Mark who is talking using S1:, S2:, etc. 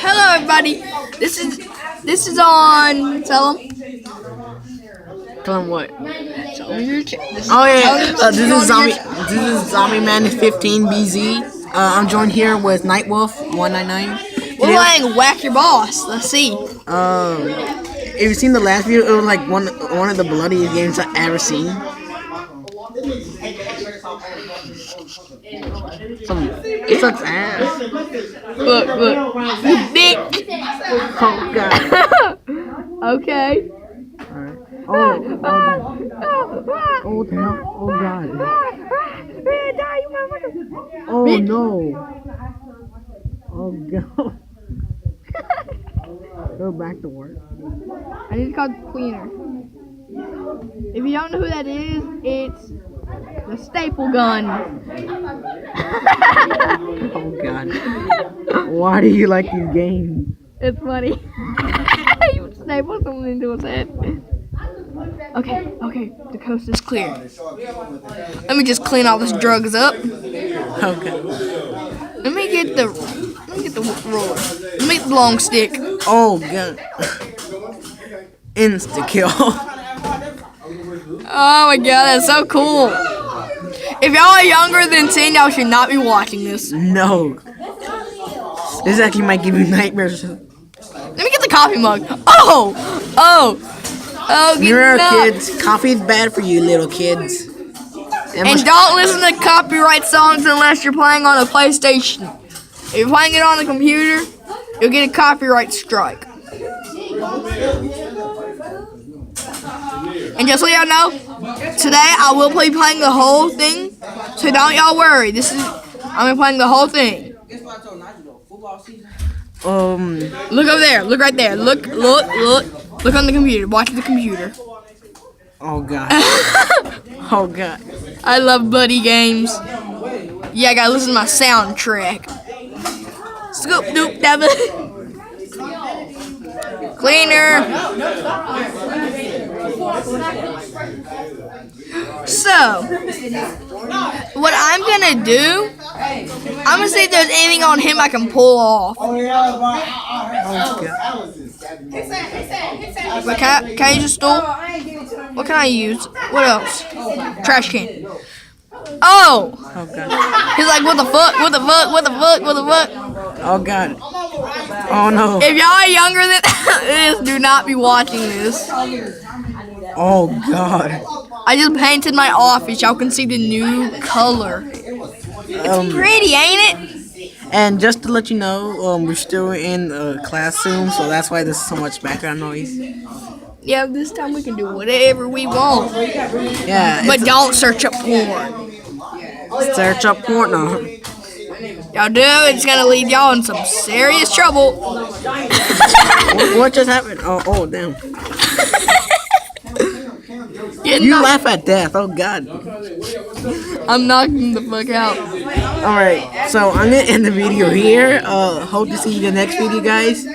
S1: Hello, everybody. This is on. Tell them.
S2: Tell him what?
S1: Tell them your this
S2: Oh yeah,
S1: tell them
S2: this is
S1: your
S2: Zombie. This is Zombie Man 15 BZ. I'm joined here with Nightwolf 199.
S1: We're playing Whack Your Boss. Let's see.
S2: If you've seen the last video, it was like one of the bloodiest games I've ever seen. It sucks ass.
S1: Look, you dick.
S2: Oh god.
S1: Okay.
S2: Alright. Oh god. Oh no. Oh god. Go back to work.
S1: I need to call the cleaner. If you don't know who that is, it's the staple gun.
S2: Oh god. Why do you like these games?
S1: It's funny. You staple something into his head. Okay, the coast is clear. Let me just clean all this drugs up.
S2: Okay.
S1: Let me get the roller. Let me get the long stick.
S2: Oh god. Insta kill.
S1: Oh my god, that's so cool. If y'all are younger than 10, y'all should not be watching this.
S2: No. This actually might give you nightmares.
S1: Let me get the coffee mug. Oh,
S2: Remember, kids, coffee is bad for you, little kids.
S1: And don't listen to copyright songs unless you're playing on a PlayStation. If you're playing it on a computer, you'll get a copyright strike. And just so y'all know, today I will be playing the whole thing, so don't y'all worry. I'm playing the whole thing. Look over there. Look right there. Look on the computer. Watch the computer.
S2: Oh god. Oh god.
S1: I love buddy games. Yeah, I gotta listen to my soundtrack. Scoop doop dabba. Cleaner. So, what I'm gonna do, I'm gonna see if there's anything on him I can pull off. But can I use a stool? What can I use? What else? Trash can. Oh!
S2: Oh god.
S1: He's like, what the fuck? What the fuck? What the fuck? What the fuck?
S2: Oh god. Oh no.
S1: If y'all are younger than this, do not be watching this.
S2: Oh god.
S1: I just painted my office. Y'all can see the new color. It's pretty, ain't it?
S2: And just to let you know, we're still in a classroom, so that's why there's so much background noise.
S1: Yeah, this time we can do whatever we want.
S2: Yeah.
S1: But don't search up porn.
S2: Search up porn now.
S1: Y'all do, it's gonna lead y'all in some serious trouble.
S2: What just happened? Oh damn.
S1: You
S2: Laugh at death. Oh god.
S1: I'm knocking the fuck out.
S2: Alright, so I'm gonna end the video here. Hope to see you in the next video, guys.